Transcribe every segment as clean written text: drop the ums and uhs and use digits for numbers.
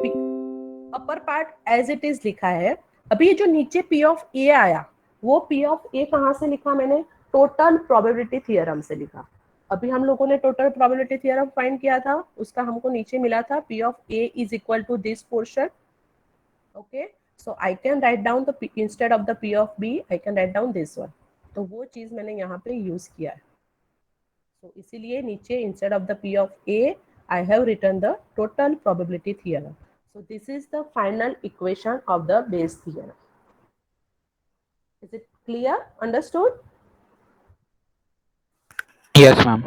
Upper part as it is लिखा है। अभी जो नीचे पी ऑफ ए आया, वो पी ऑफ ए कहां से लिखा मैंने? टोटल प्रोबेबिलिटी थ्योरम से लिखा। अभी हम लोगों ने टोटल प्रोबेबिलिटी थ्योरम फाइंड किया था, उसका हमको नीचे मिला था P of A is equal to this portion. Okay, so I can write down the instead of the P of B I can write down this one. तो वो चीज मैंने यहाँ पे यूज किया है। तो इसीलिए नीचे instead of the P of A I have written the total probability theorem. So this is the final equation of the Bayes theorem. Is it clear? Understood? Yes, ma'am.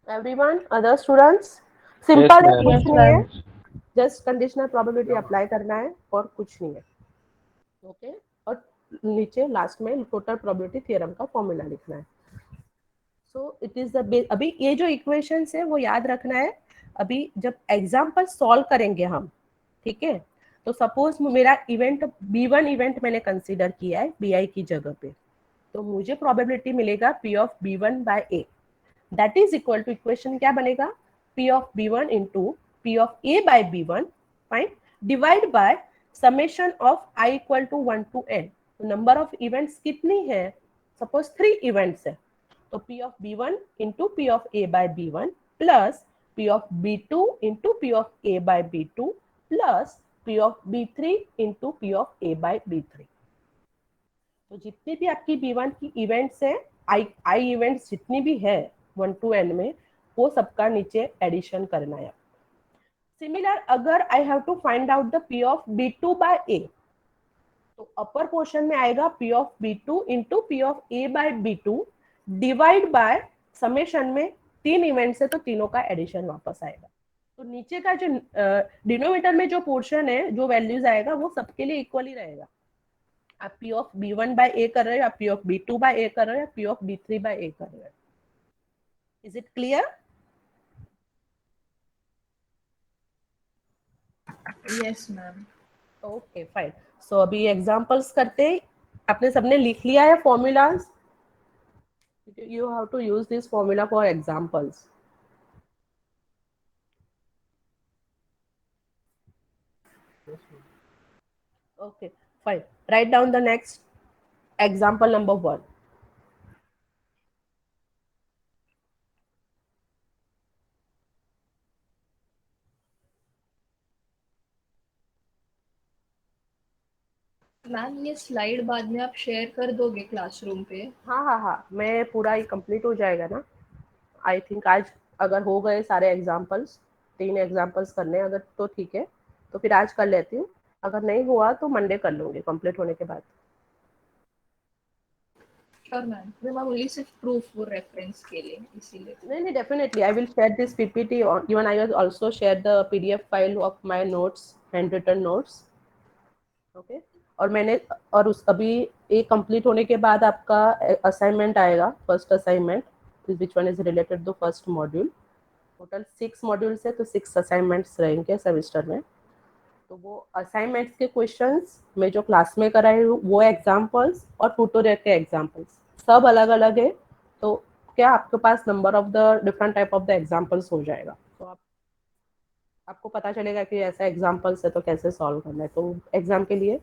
Everyone, other students? Yes, Simple है, ma'am. कुछ Yes, नहीं है, ma'am. Just conditional probability apply करना है और कुछ नहीं है। ओके, और नीचे लास्ट में टोटल प्रोबेबिलिटी थ्योरम का फॉर्मूला लिखना है। सो इट इज द, अभी ये जो इक्वेशंस है वो याद रखना है। अभी जब एग्जाम्पल सॉल्व करेंगे हम, ठीक है, तो सपोज मेरा इवेंट B1 इवेंट मैंने कंसीडर किया है BI की जगह पे, तो मुझे प्रोबेबिलिटी मिलेगा P of B1 by A। That is equal to, equation क्या बनेगा? P of B1 into P of A by B1, fine, divide by summation of I equal to 1 to n। तो number of events कितनी है? Suppose 3 events है, तो P of B1 into P of A by B1 plus P of B2 into P of A by B2 plus P of B3 into P of A by B3। तो जितनी भी आपकी B1 की events है, आई events जितनी भी है 1 to n में, वो सबका नीचे एडिशन करना है। सिमिलर, अगर I have to find out the P of B2 by A, तो अपर पोर्शन में आएगा P of B2 into P of A by B2 divide by summation में 3 इवेंट्स है तो तीनों का एडिशन वापस आएगा। तो नीचे का जो डिनोमिनेटर में जो पोर्शन है, जो वैल्यूज आएगा, वो सबके लिए इक्वल ही रहेगा। आप P of B1 by A कर रहे हो, आप P of B2 by A कर रहे हो, P of B3 bye A कर रहे हो। Is it clear? Yes, ma'am. Okay, fine. So अभी एग्जांपल्स करते हैं। आपने सबने लिख लिया है formulas? You have to use this formula for examples. Okay, fine. Write down the next example number 1। Ma'am, ये स्लाइड बाद में आप शेयर कर दोगे क्लासरूम पे? हाँ हाँ हाँ, मैं पूरा ही कंप्लीट हो जाएगा ना। आई थिंक आज अगर हो गए सारे एग्जांपल्स, 3 एग्जांपल्स करने अगर, तो ठीक है, तो फिर आज कर लेती हूँ। अगर नहीं हुआ तो मंडे कर लूंगी कंप्लीट होने के बाद। श्योर मैम, मैम ओनली सिर्फ प्रूफ वो रेफरेंस के लिए, इसीलिए। नहीं नहीं, definitely I will share this PPT, even I will also share the PDF file of my notes, handwritten notes. Okay, और मैंने, और उस अभी ये कंप्लीट होने के बाद आपका असाइनमेंट आएगा, first assignment, which one is related to first module. Total 6 modules है, तो 6 असाइनमेंट्स रहेंगे सेमेस्टर में। तो वो असाइनमेंट्स के क्वेश्चंस मैं जो क्लास में कराई हूँ, वो एग्जाम्पल्स और ट्यूटोरियल के एग्जाम्पल्स सब अलग अलग है। तो क्या आपके पास number of the different type of the examples हो जाएगा, तो आपको पता चलेगा कि ऐसा एग्जाम्पल्स है तो कैसे सॉल्व करना है। तो एग्जाम के लिए,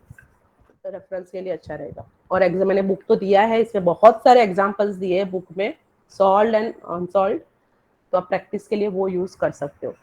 रेफरेंस के लिए अच्छा रहेगा। और एग्जाम, मैंने बुक तो दिया है, इसमें बहुत सारे एग्जाम्पल्स दिए हैं बुक में, सॉल्व एंड अनसॉल्व, तो आप प्रैक्टिस के लिए वो यूज कर सकते हो।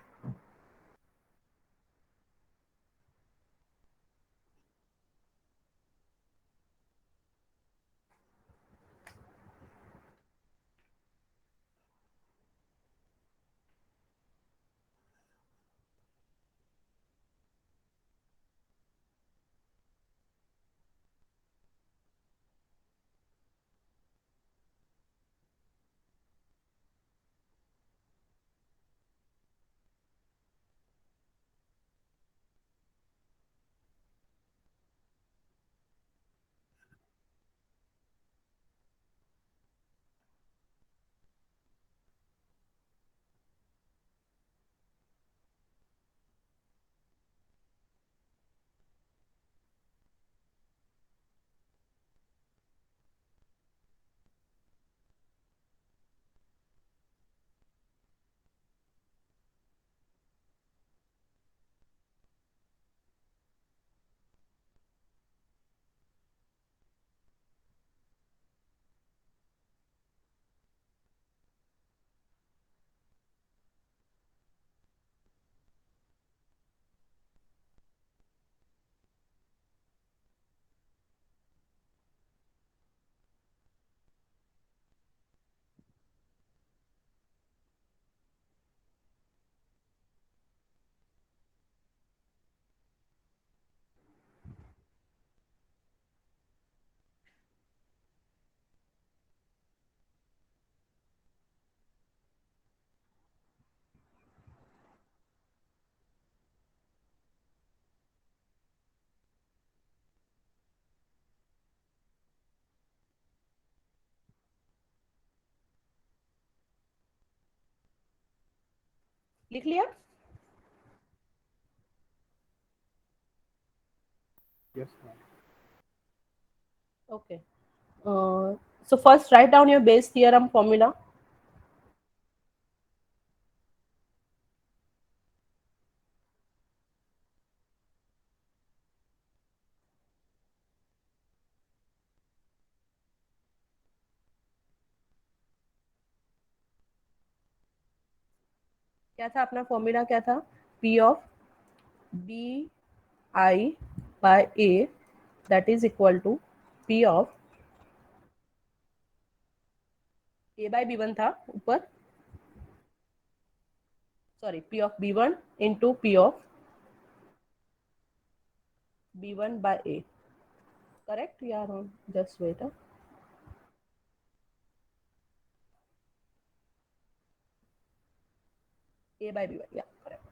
लिख लिया? Yes, ma'am. Okay. So first write down your base theorem formula. क्या था अपना फॉर्मूला? क्या था? P of B I by A that is equal to P of A by B1 था ऊपर, sorry P of B1 into P of B1 by A. Correct? Yeah, wrong. Just wait. A by B1. Yeah, correct.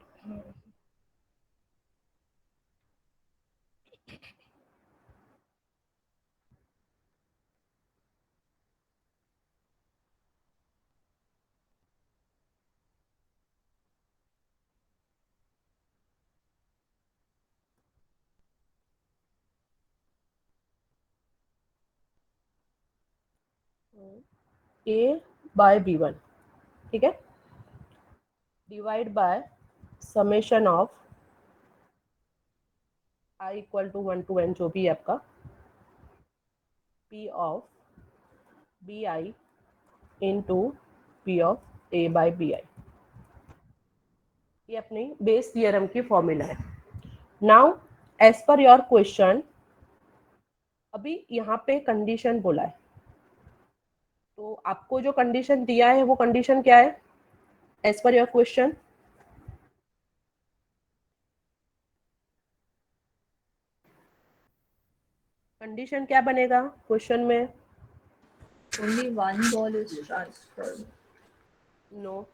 A by B1, ठीक है, divide by summation of I equal to 1 to n जो भी है आपका P of BI into P of A by BI. ये अपनी Bayes theorem की formula है. Now as per your question, अभी यहाँ पे कंडीशन बोला है, तो आपको जो कंडीशन दिया है वो कंडीशन क्या है as per your question? Condition क्या बनेगा क्वेश्चन में? Only one ball is transferred. No,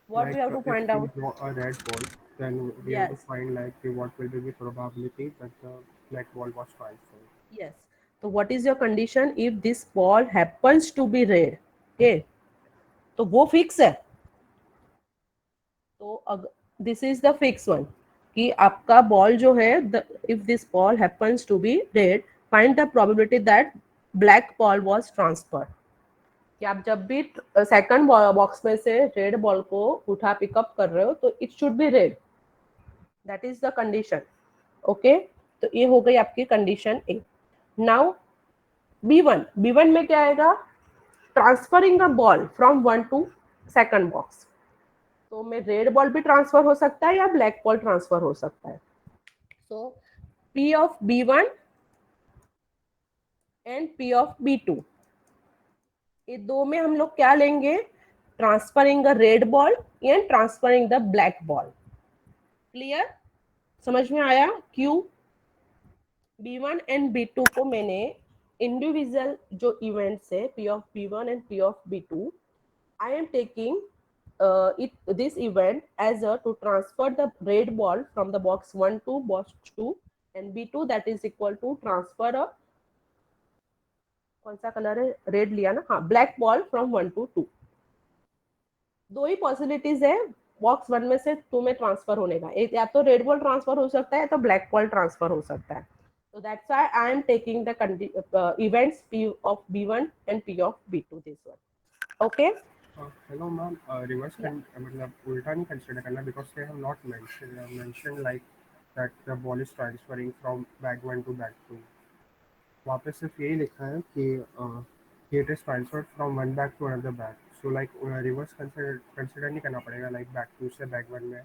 what we have to find if out? we draw a red ball, then we have to Yes, find like what will be the probability that the black ball was transferred. yes. So what is your condition if this ball happens to be red? Okay, तो वो fix है. तो this is the fix one कि आपका ball जो है, if this ball happens to be red, find the probability that black ball was transferred. कि आप जब भी सेकंड बॉक्स में से रेड बॉल को उठा पिकअप कर रहे हो तो it should be red. That is the condition. Okay, तो ये हो गई आपकी कंडीशन ए. नाउ B1 में क्या आएगा? Transferring a ball from 1 to second box. तो में रेड बॉल भी ट्रांसफर हो सकता है या ब्लैक बॉल ट्रांसफर हो सकता है. सो P of B1 and P of B2, ये दो में हम लोग क्या लेंगे? Transferring the red ball and transferring the black ball. Clear? समझ में आया? क्यों B1 एंड B2 को मैंने इंडिविजुअल जो इवेंट्स है P of B1 and P of B2, I am taking this event as a to transfer the red ball from the box 1 to box 2 and B2 that is equal to transfer a, कौन सा colour है? Red लिया ना, हाँ, black ball from 1 to 2. दो ही possibilities है box 1 में से 2 में ट्रांसफर होने का. एक या तो रेड बॉल ट्रांसफर हो सकता है तो ब्लैक बॉल ट्रांसफर हो सकता है. So that's why I am taking the events P of B1 and P of B2 this one. Okay. Hello, ma'am. Reverse मतलब उल्टा नहीं consider करना because they have not mentioned like that the ball is transferring from bag 1 to bag 2. वहाँ पे सिर्फ यही लिखा है कि it is transferred from one bag to another bag. So like reverse consider नहीं करना पड़ेगा like bag 2 से bag 1 में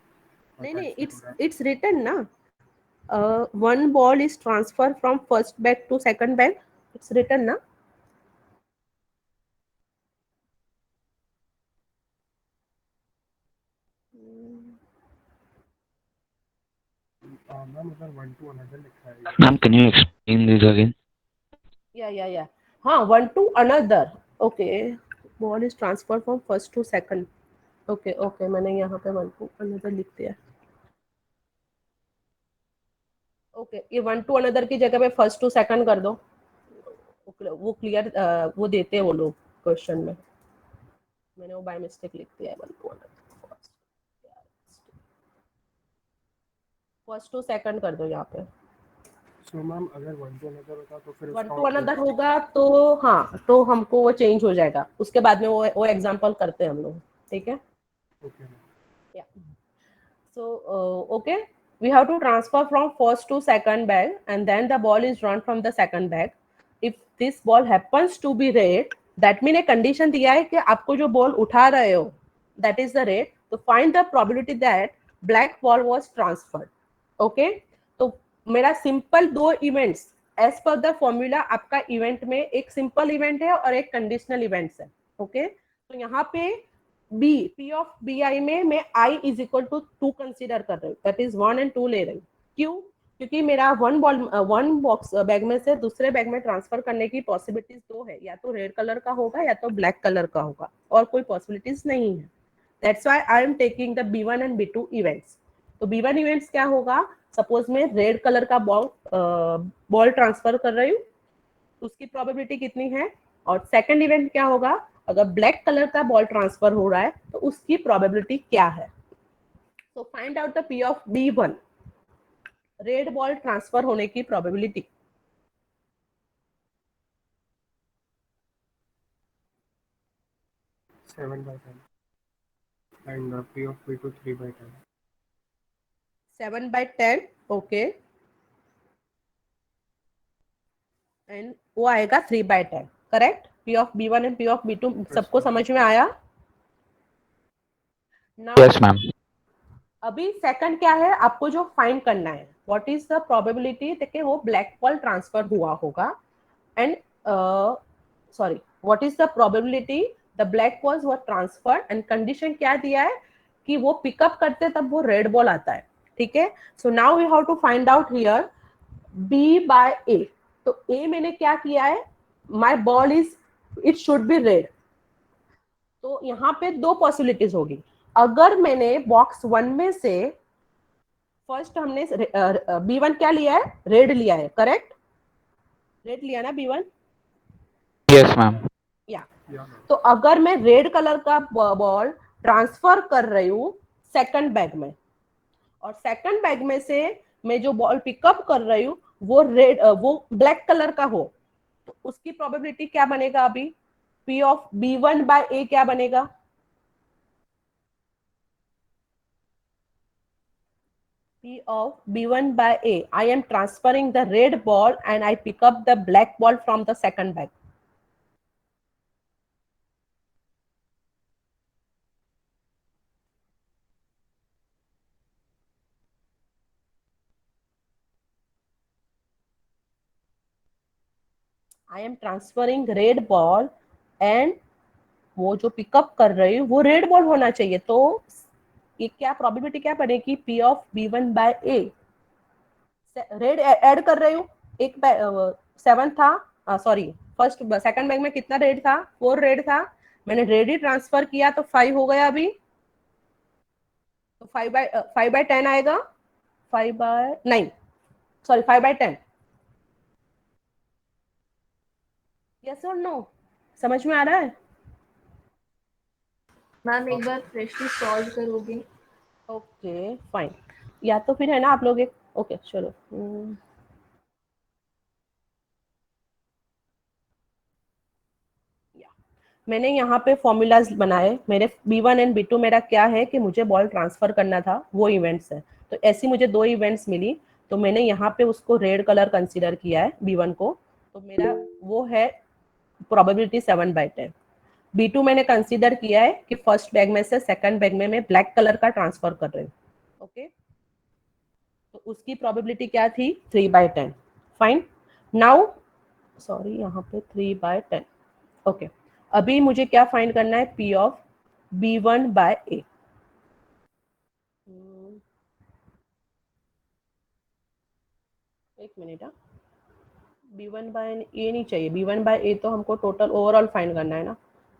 नहीं नहीं, transfer हो रहा है. it's written ना, one ball is transferred from first bag to second bag. It's written ना. मैम उधर 1 to another लिखा है. Ma'am, can you explain this again? Yeah. हाँ, one to another. Okay. Ball is transferred from first to second. Okay. मैंने यहाँ पे one to another लिख दिया. Okay, ये one to another की जगह पे first to second कर दो. वो क्लियर वो देते हैं वो लोग क्वेश्चन में. मैंने वो बाय मिस्टेक लिख दिया है one to another. First to second कर दो यहाँ पे। सो मैम अगर वन टू अनदर होता तो फिर वन उसका टू अनदर होगा तो हाँ, तो हमको वो चेंज हो जाएगा, उसके बाद में वो एग्जांपल करते हैं हम लोग, ठीक है। Okay Yeah. So, okay, we have to transfer from first to second bag, and then the ball is drawn from the second bag. If this ball happens to be red, that mean एक condition दिया है कि आपको जो ball उठा रहे हो, that is the red. तो find the probability that black ball was transferred. Okay, तो मेरा सिंपल दो events as per the formula, आपका इवेंट में एक सिंपल इवेंट है और एक कंडीशनल इवेंट्स है। ओके, तो यहाँ पे B P of B I में मैं I is equal to 2 consider कर रही हूँ, दैट इज 1 and 2 ले रही हूँ। क्यों? क्योंकि मेरा वन बॉक्स बैग में से दूसरे बैग में ट्रांसफर करने की पॉसिबिलिटीज दो है, या तो रेड कलर का होगा या तो ब्लैक कलर का होगा, और कोई पॉसिबिलिटीज नहीं है। That's why I am taking the B1 and B2 events. तो B1 इवेंट्स क्या होगा, सपोज मैं रेड कलर का बॉल ट्रांसफर कर रही हूँ, उसकी प्रोबेबिलिटी कितनी है, और सेकंड इवेंट क्या होगा, अगर ब्लैक कलर का बॉल ट्रांसफर हो रहा है तो उसकी प्रोबेबिलिटी क्या है। So find out the P of B1, red ball transfer होने की probability. Seven by 10 and P of B2 3/10। 7/10, okay, and वो आएगा 3/10, correct. P of B1 and P of B2 सबको समझ में आया? Now, Yes, ma'am. अभी सेकंड क्या है, आपको जो फाइंड करना है, व्हाट इज द प्रोबेबिलिटी कि वो ब्लैक बॉल ट्रांसफर हुआ होगा, and sorry, what is the probability the black balls were transferred, and condition क्या दिया है कि वो पिकअप करते तब वो रेड बॉल आता है, ठीक है। So now we have to find out here B/A। तो A मैंने क्या किया है, my ball is, it should be red. तो यहाँ पे दो पॉसिबिलिटीज होगी। अगर मैंने बॉक्स 1 में से फर्स्ट हमने B1 क्या लिया है, रेड लिया है, करेक्ट, रेड लिया ना B1, Yes, ma'am. या। या तो अगर मैं रेड कलर का बॉल ट्रांसफर कर रही हूँ सेकंड बैग में, और सेकंड बैग में से मैं जो बॉल पिकअप कर रही हूँ वो वो ब्लैक कलर का हो, तो उसकी प्रोबेबिलिटी क्या बनेगा, अभी P ऑफ B1/A क्या बनेगा, P of B1/A, I am transferring the red ball and I pick up the black ball from the second bag. I am transferring red ball and वो जो पिकअप कर रही हूँ वो रेड बॉल होना चाहिए, तो ये क्या प्रोबेबिलिटी क्या बनेगी, P of B1/A, red add कर रही हूँ, एक 7 था, सॉरी फर्स्ट सेकंड बैग में कितना रेड था, 4 रेड था, मैंने रेड ही ट्रांसफर किया तो 5 हो गया अभी, तो 5/10 आएगा, 5/9, सॉरी 5/10। यस और नो, समझ में आ रहा है? मैम एक बार फ्रेशली सॉल्व करोगे? ओके फाइन, या तो फिर है ना आप लोग एक, ओके चलो, मैंने यहाँ पे फॉर्मूलाज बनाए, मेरे B1 एंड B2 मेरा क्या है कि मुझे बॉल ट्रांसफर करना था, वो इवेंट्स है, तो ऐसी मुझे दो इवेंट्स मिली, तो मैंने यहाँ पे उसको रेड कलर कंसीडर किया है B1 को, तो मेरा वो है प्रोबेबिलिटी 7/10। B2 मैंने कंसीडर किया है कि फर्स्ट बैग में से सेकंड बैग में मैं ब्लैक कलर का ट्रांसफर कर रही हूँ, ओके, तो उसकी प्रोबेबिलिटी क्या थी, 3/10। फाइन, नाउ सॉरी यहाँ पे 3/10, ओके। अभी मुझे क्या फाइंड करना है, P ऑफ B1/A। एक मिनट, B1/A नहीं चाहिए, B1/A तो हमको टोटल ओवरऑल फाइंड करना है ना,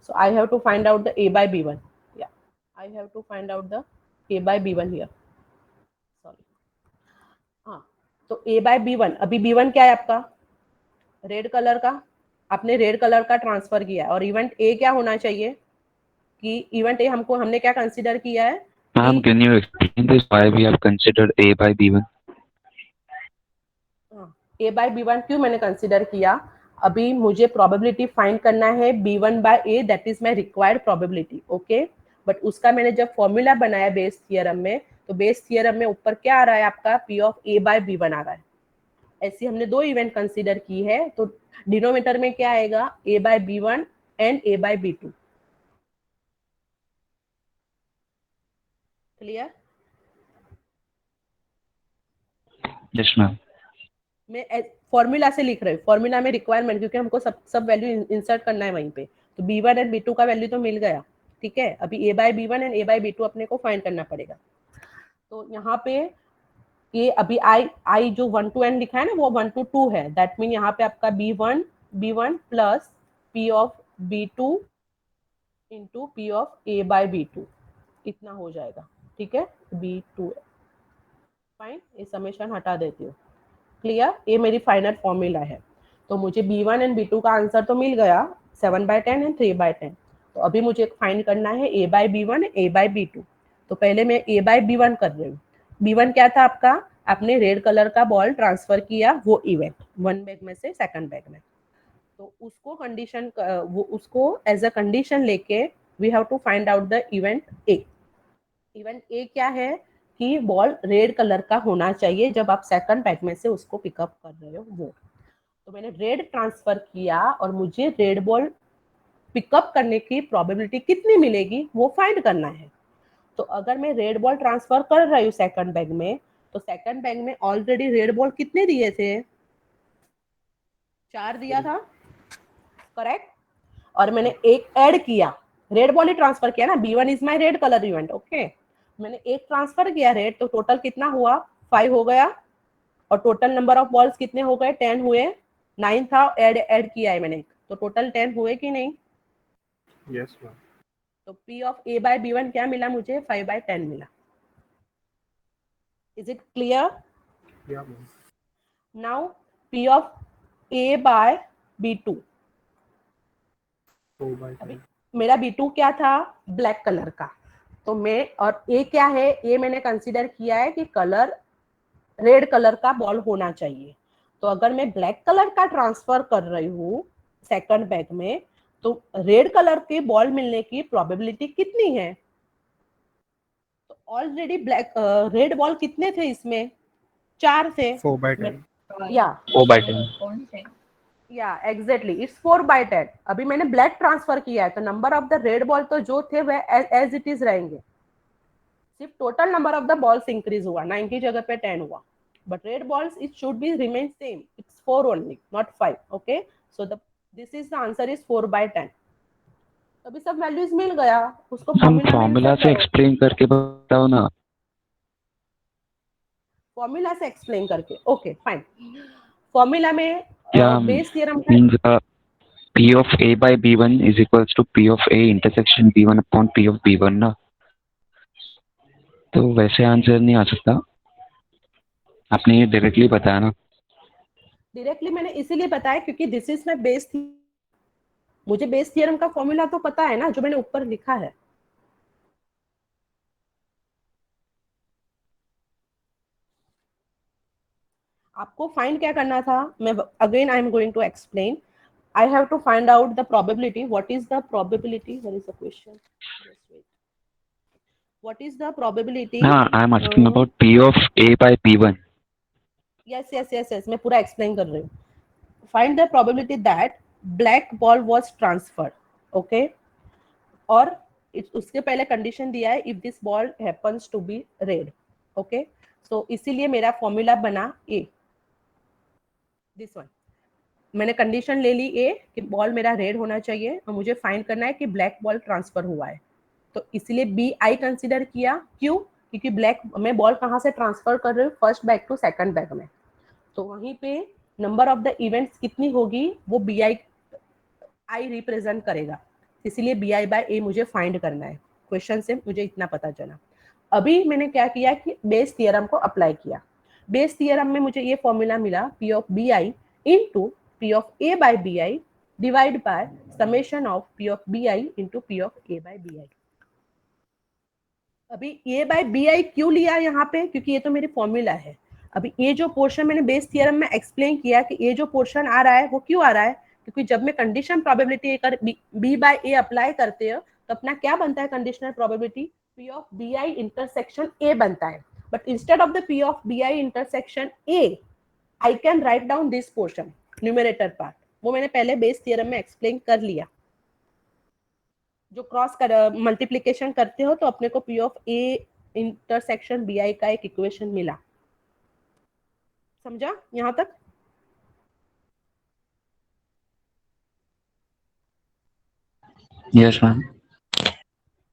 so I have to find out the A/B1, या I have to find out the A/B1 here, sorry, हाँ, तो A/B1, अभी B1 क्या है आपका, रेड कलर का, आपने रेड कलर का ट्रांसफर किया है, और इवेंट A क्या होना चाहिए कि इवेंट A हमने क्या कंसीडर किया है, Ma'am, can you explain this? Why we have considered A by B1? a by b1 क्यों मैंने कंसिडर किया, अभी मुझे प्रोबेबिलिटी फाइंड करना है b1 by a, that is my required probability, okay. But उसका मैंने जब फॉर्मूला बनाया बेस थियरम में, तो बेस थियरम में ऊपर क्या आ रहा है आपका, p of a by b1 आ रहा है। ऐसी हमने दो इवेंट कंसीडर की है, तो डिनोमिनेटर में क्या आएगा, a by b1 and a by b2। Clear? Yes, ma'am. मैं फॉर्मूला से लिख रही हूँ, फॉर्मूला में रिक्वायरमेंट, क्योंकि हमको सब वैल्यू इंसर्ट करना है वहीं पे। तो b1 एंड b2 का वैल्यू तो मिल गया, ठीक है। अभी a by b1 and a by b2 अपने को फाइंड करना पड़ेगा। तो यहाँ पे ये अभी आई जो 1 to n लिखा है ना, वो 1 to 2 है, दैट मीन यहाँ पे आपका b1 plus p of b2 into p of a by b2 इतना हो जाएगा, ठीक है। b2 फाइन, ये समेशन हटा देती हूँ। क्लियर? ये मेरी फाइनल फॉर्मूला है। तो मुझे b1 एंड b2 का आंसर तो मिल गया, 7/10 एंड 3/10। तो अभी मुझे फाइंड करना है a by b1 a by b2। तो पहले मैं a by b1 कर रही हूँ। b1 क्या था आपका, आपने रेड कलर का बॉल ट्रांसफर किया, वो इवेंट वन बैग में से सेकंड बैग में। तो उसको कंडीशन, वो उसको एज अ कंडीशन लेके we have to find out the event A. Event A क्या है कि बॉल रेड कलर का होना चाहिए जब आप सेकंड बैग में से उसको पिकअप कर रहे हो वो। तो मैंने रेड ट्रांसफर किया और मुझे रेड बॉल पिकअप करने की प्रोबेबिलिटी कितनी मिलेगी वो फाइंड करना है। तो अगर मैं रेड बॉल ट्रांसफर कर रही हूँ सेकंड बैग में, तो सेकंड बैग में ऑलरेडी रेड बॉल कितने दिए थे, 4 दिया था, करेक्ट। और मैंने एक ऐड किया, रेड बॉल ही ट्रांसफर किया ना, b1 is my red colour event, okay. मैंने एक ट्रांसफर किया रेड, तो टोटल कितना हुआ, 5 हो गया। और टोटल नंबर ऑफ बॉल्स कितने हो गए, 10 हुए। 9 था, ऐड किया है मैंने, तो टोटल 10 हुए कि नहीं। Yes, ma'am. तो p of a by b1 क्या मिला मुझे, 5/10 मिला। Is it clear? Yeah, ma'am. Now p of a by b2। 4/10. अभी मेरा b2 क्या था, ब्लैक कलर का। तो मैं, और a क्या है, ये मैंने कंसीडर किया है कि कलर रेड कलर का बॉल होना चाहिए। तो अगर मैं ब्लैक कलर का ट्रांसफर कर रही हूँ सेकंड बैग में, तो रेड कलर के बॉल मिलने की प्रोबेबिलिटी कितनी है। तो ऑलरेडी ब्लैक रेड बॉल कितने थे इसमें, 4 थे। 4/10. या 4/10. या एग्जैक्टली इट्स 4/10। अभी मैंने ब्लैक ट्रांसफर किया है, तो number of the red ball तो जो थे वह एज इट इज रहेंगे, सिर्फ total number of the balls increase हुआ, 9 की जगह पे 10 हुआ। But red balls, it should be remain same. It's 4 only, not 5. Okay. So this is the answer is 4/10. अभी सब वैल्यूज मिल गया, उसको हम फॉर्मूला में फॉर्मूला इंसर्ट से करो। एक्सप्लेन करके बताओ ना। फॉर्मूला से एक्सप्लेन करके, ओके फाइन। फॉर्मूला में क्या बेस थ्योरम का means p of a by b1 is equals to p of a intersection b1 upon p of b1 ना, तो वैसे आंसर नहीं आ सकता, आपने ये डायरेक्टली बताया ना। डायरेक्टली मैंने इसीलिए बताया क्योंकि दिस इज माय बेस, मुझे बेस थ्योरम का फॉर्मूला तो पता है ना, जो मैंने ऊपर लिखा है। आपको फाइंड क्या करना था, मैं again I am going to explain. I have to find out the probability. What is the probability? What is the question? Just wait. What is the probability? हाँ, I am asking about p of a by b1. Yes. मैं पूरा explain कर रही हूँ. Find the probability that black ball was transferred. Okay. और उसके पहले condition दिया है if this ball happens to be red. Okay. So इसीलिए मेरा फॉर्मूला बना A. This one. मैंने कंडीशन ले ली ए कि बॉल मेरा रेड होना चाहिए और मुझे फाइंड करना है कि ब्लैक बॉल ट्रांसफर हुआ है। तो इसलिए बी आई कंसीडर किया, क्यों, क्योंकि ब्लैक मैं बॉल कहाँ से ट्रांसफर कर रही हूँ, first bag to second bag में। तो वहीं पे नंबर ऑफ द इवेंट्स कितनी होगी वो बी आई रिप्रेजेंट करेगा, इसीलिए बी आई बाय ए मुझे फाइंड करना है। क्वेश्चन से मुझे इतना पता चला। अभी मैंने क्या किया कि बेस थियरम को अप्लाई किया। बेस थियरम में मुझे ये फॉर्मूला मिला P of B I into P of A by BI divide by summation of P of BI into P of A by BI। अभी A by BI क्यों लिया यहाँ पे, क्योंकि ये तो मेरी फॉर्मूला है। अभी ये जो पोर्शन मैंने बेस थ्योरम में एक्सप्लेन किया कि ये जो पोर्शन आ रहा है वो क्यों आ रहा है, क्योंकि जब मैं कंडीशन प्रोबेबिलिटी कर बी बाय ए अप्लाई करते हो तो अपना क्या बनता है conditional probability, P of B I intersection A बनता है. But instead of the P of B I intersection A I can write down this portion numerator part. वो मैंने पहले बेस थ्योरम में एक्सप्लेन कर लिया. जो क्रॉस कर मल्टीप्लीकेशन करते हो तो अपने को P of A intersection B I का एक इक्वेशन मिला. समझा यहां तक? Yes ma'am.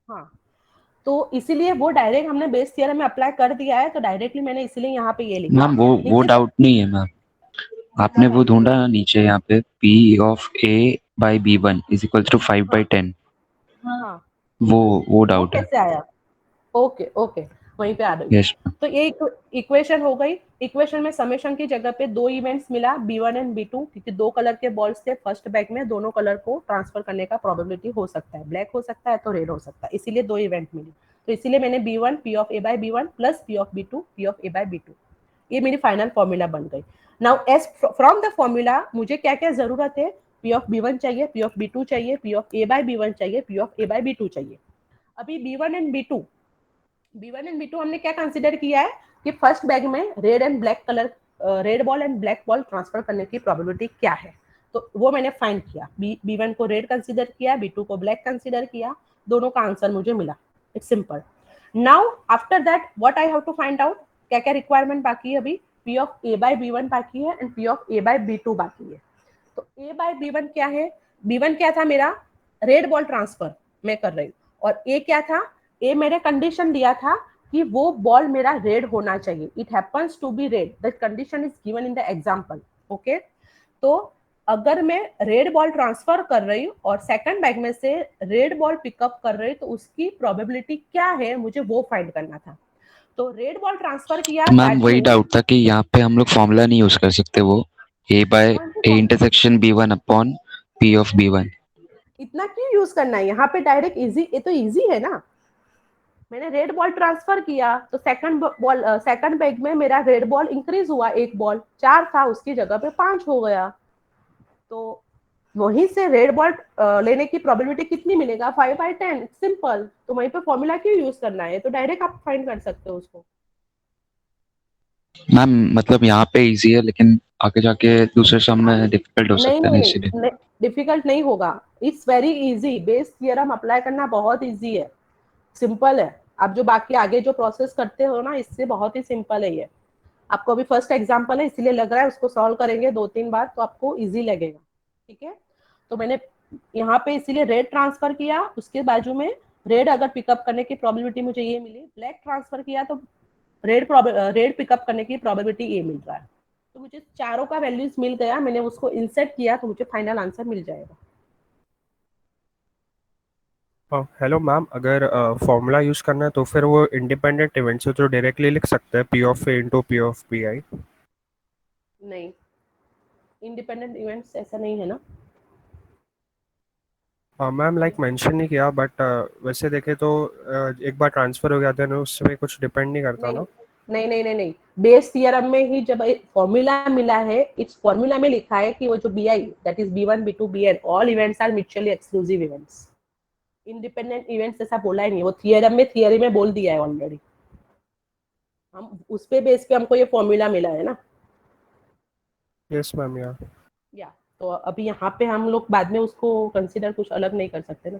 हाँ, तो इसीलिए वो डायरेक्ट हमने बेस थ्योरम में अप्लाई कर दिया है, तो डायरेक्टली मैंने इसीलिए यहाँ पे ये लिखा. मैम वो नीचे डाउट नहीं है मैम. आपने वो ढूंढा ना नीचे यहाँ पे P of A by B1 is equal to 5/10. हाँ, वो डाउट है. कैसे आया? ओके ओके, वहीं पे आ रही. Yes ma'am. तो ये इक्वेशन हो गई. इक्वेशन में समेशन की जगह पे दो इवेंट्स मिला B1 एंड B2, क्योंकि दो कलर के बॉल्स थे फर्स्ट बैग में, दोनों कलर को ट्रांसफर करने का प्रोबेबिलिटी हो सकता है, ब्लैक हो सकता है तो रेड हो सकता है, इसीलिए दो इवेंट मिली. तो इसीलिए मैंने B1 P of A by B1 plus P of B2 P of A by B2, ये मेरी फाइनल फॉर्मूला बन गई. Now as from the formula मुझे क्या क्या जरूरत है, P ऑफ B1 चाहिए, P ऑफ B2 चाहिए, P of A by B1 चाहिए, P of A by B2 चाहिए. अभी B1 एंड B2 हमने क्या कंसीडर किया है कि फर्स्ट बैग में red and black colour, red ball and black ball transfer करने की प्रोबेबिलिटी क्या है, तो वो मैंने फाइंड किया. B1 को रेड कंसीडर किया, B2 को ब्लैक कंसीडर किया, दोनों का आंसर मुझे मिला. It's simple. Now after that what I have to find out, क्या क्या रिक्वायरमेंट बाकी है. अभी P of A by B1 बाकी है and P of A by B2 बाकी है. तो A बाय B1 क्या है, B1 क्या था मेरा, रेड बॉल ट्रांसफर मैं कर रही हूँ, और A क्या था, ए मेरे कंडीशन दिया था कि वो बॉल मेरा रेड होना चाहिए. It happens to be red, the condition is given in the example. Okay, तो अगर मैं रेड बॉल ट्रांसफर कर रही हूँ और सेकंड बैग में से रेड बॉल पिकअप कर रही हूँ, तो उसकी प्रोबेबिलिटी क्या है मुझे वो फाइंड करना था. तो रेड बॉल ट्रांसफर किया. मैम वही डाउट था कि यहाँ पे हम लोग फॉर्मूला नहीं यूज कर सकते, वो A by A intersection B1 upon P of B1. इतना क्यों यूज करना है, यहाँ पे डायरेक्ट इजी, ये तो इजी है ना. मैंने रेड बॉल ट्रांसफर किया तो सेकंड बैग में मेरा रेड बॉल इंक्रीज हुआ, एक बॉल 4 था उसकी जगह पे 5 हो गया. तो वहीं से रेड बॉल लेने की प्रोबेबिलिटी कितनी मिलेगा, 5/10. सिंपल. तो वहीं पे फॉर्मूला क्यों यूज करना है, तो डायरेक्ट आप फाइंड कर सकते हो उसको. मैम मतलब यहाँ पे इजी है लेकिन आगे जाके दूसरे सम में डिफिकल्ट हो नहीं सकता है ना, नहीं इसलिए. नहीं, डिफिकल्ट नहीं होगा. It's very easy. Bayes theorem apply करना बहुत इजी है, सिंपल है. आप जो बाकी आगे जो प्रोसेस करते हो ना, इससे बहुत ही सिंपल है ये. आपको अभी फर्स्ट एग्जांपल है इसलिए लग रहा है, उसको सॉल्व करेंगे 2-3 बार तो आपको इजी लगेगा. ठीक है, तो मैंने यहाँ पे इसीलिए रेड ट्रांसफर किया, उसके बाजू में रेड अगर पिकअप करने की प्रोबेबिलिटी मुझे ये मिली. ब्लैक ट्रांसफर किया तो रेड पिकअप करने की प्रोबेबिलिटी ये मिल रहा है. तो मुझे चारों का वैल्यूज मिल गया, मैंने उसको इंसर्ट किया तो मुझे फाइनल आंसर मिल जाएगा. हेलो मैम, अगर फॉर्मूला यूज करना है तो फिर वो इंडिपेंडेंट इवेंट से तो डायरेक्टली लिख सकते हैं P of A into P of BI. नहीं, इंडिपेंडेंट इवेंट्स ऐसा नहीं है ना. मैम लाइक मेंशन नहीं किया, बट वैसे देखे तो एक बार ट्रांसफर हो गया था ना, उसमें कुछ डिपेंड नहीं करता ना. नहीं नहीं नहीं नहीं, बेस थियरम में ही जब फॉर्मूला मिला है, इस फॉर्मूला में लिखा है कि वो जो BI that is B1 B2 BN all events are mutually exclusive events. Independent events ऐसा बोला ही नहीं, वो थियरी में बोल दिया है ऑलरेडी. हम उस पे बेस पे हमको ये फॉर्मूला मिला है ना. Yes ma'am. या तो अभी यहाँ पे हम लोग बाद में उसको कंसीडर कुछ अलग नहीं कर सकते ना.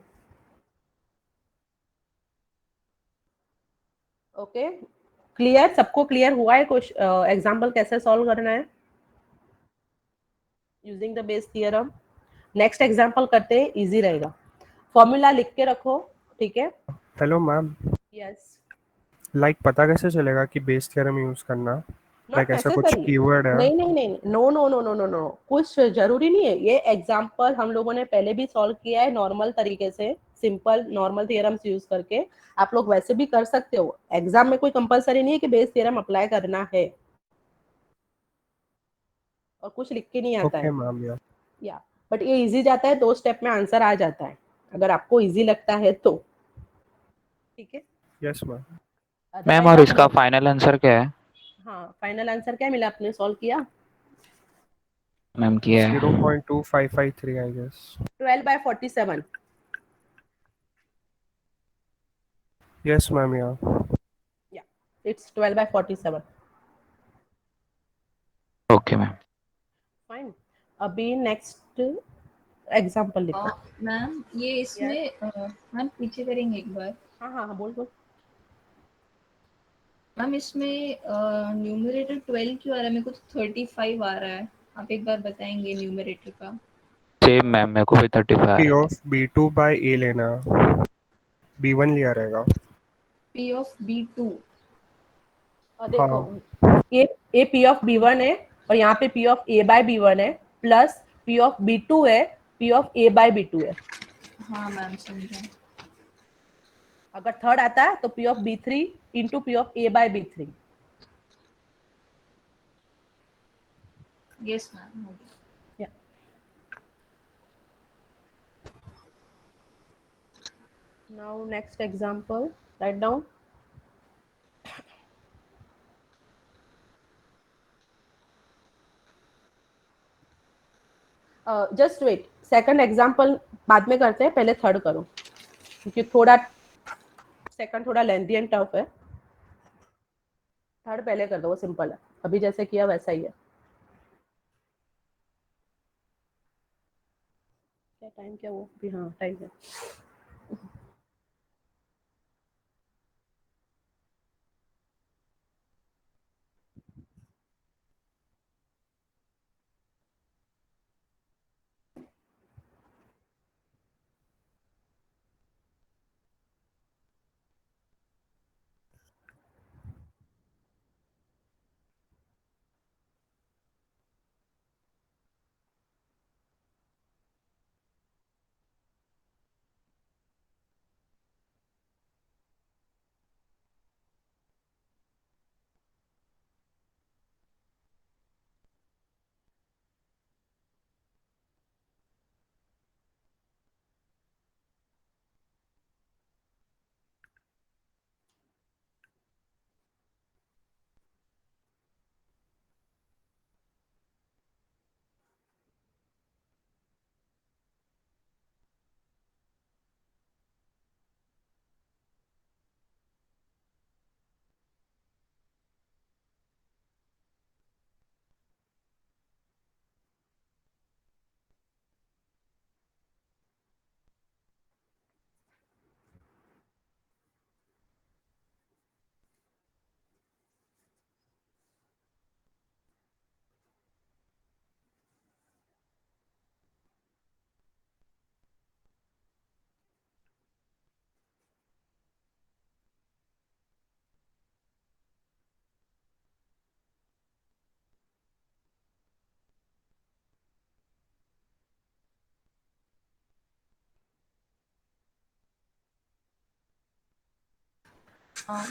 ओके, क्लियर, सबको क्लियर हुआ है. कुछ एग्जांपल कैसे सॉल्व करना है using the base theorem. Next example करते हैं, इजी रहेगा. फॉर्मूला लिख के रखो. ठीक है. Hello ma'am, yes. लाइक पता कैसे चलेगा कि बेस थ्योरम यूज करना, लाइक ऐसा कुछ कीवर्ड है? नहीं नहीं नहीं, no no no no no no, कुछ जरूरी नहीं है. ये एग्जांपल हम लोगों ने पहले भी सॉल्व किया है नॉर्मल तरीके से, सिंपल नॉर्मल थ्योरम्स यूज करके. आप लोग वैसे भी कर सकते हो. एग्जाम में कोई कंपलसरी नहीं है कि बेस थ्योरम अप्लाई करना है और कुछ लिख के नहीं आता है. Okay ma'am. या बट ये इजी जाता है, 2 स्टेप में आंसर आ जाता है अगर आपको इजी लगता है तो. ठीक है. Yes ma'am. मैम और इसका फाइनल आंसर क्या है? हाँ, फाइनल आंसर क्या मिला आपने सॉल्व किया? मैम किया है 0.2553 I guess. 12/47. Yes, ma'am. Yeah. Yeah, it's 12/47. Okay ma'am fine. अभी नेक्स्ट एग्जांपल लिखो. मैम ये इसमें मैम पीछे करेंगे एक बार. हाँ हाँ हाँ, बोल बोल. मैम इसमें न्यूमरेटर 12 क्यों आ रहा है? मेरे को तो 35 आ रहा है. आप एक बार बताएंगे न्यूमरेटर का. सेम मैम मेरे को भी 35 आ P रहा है. of B2 by A लेना. B1 लिया रहेगा. P of B2. देखो, हाँ. A P of B one है और यहाँ पे P of A by B one है plus P of B two है, P of A by B two है. हाँ मैम समझा. अगर थर्ड आता है तो P of B three into P of A by B three. Yes ma'am हो गया. Now next example, write down. Just wait, second example बाद में करते हैं, पहले थर्ड करो क्योंकि थोड़ा सेकंड थोड़ा लेंथी एंड टफ है. थर्ड पहले कर दो, वो सिंपल है, अभी जैसे किया वैसा ही है. क्या टाइम क्या वो भी, हाँ टाइम है.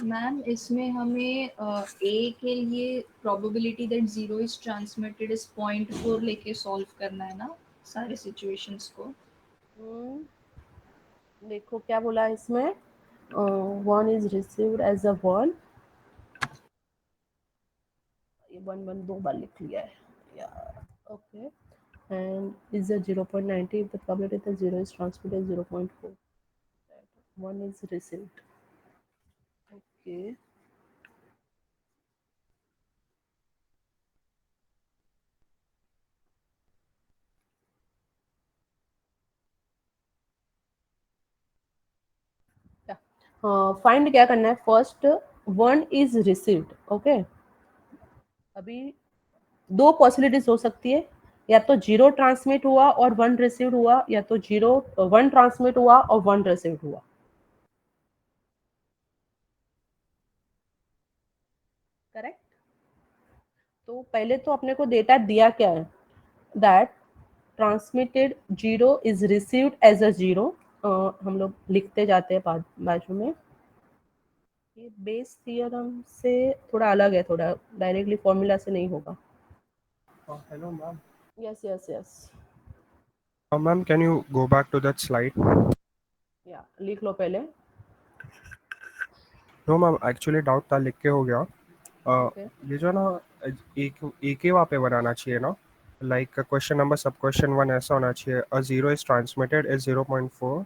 मैम इसमें हमें ए के लिए probability that zero is transmitted is 0.4 लेके सॉल्व करना है ना सारे सिचुएशंस को. देखो क्या बोला है इसमें, one is received as a one. ये वन वन दो बार लिख लिया है यार. Okay, and is a 0.90 if the probability that 0 is transmitted is 0.4. 1 is received. Okay. Find क्या करना है, फर्स्ट 1 is received. ओके, अभी दो पॉसिबिलिटीज हो सकती है, या तो 0 ट्रांसमिट हुआ और 1 रिसीव्ड हुआ, या तो 1 ट्रांसमिट हुआ और 1 रिसीव्ड हुआ. करेक्ट. तो पहले तो अपने को डेटा दिया क्या है, that transmitted 0 is received as a 0. हम लोग लिखते जाते हैं बाजू में. ये बेस थियरम से थोड़ा अलग है, थोड़ा डायरेक्टली फॉर्मूला से नहीं होगा. Hello, ma'am. Yes yes yes. Ma'am, can you go back to that slide? या लिख लो पहले. No, ma'am. Actually, doubt था लिख के हो गया. Okay. ये जो ना एक ही वहाँ पे बनाना चाहिए ना, लाइक क्वेश्चन नंबर सब क्वेश्चन 1 ऐसा होना चाहिए, a zero is transmitted is 0.4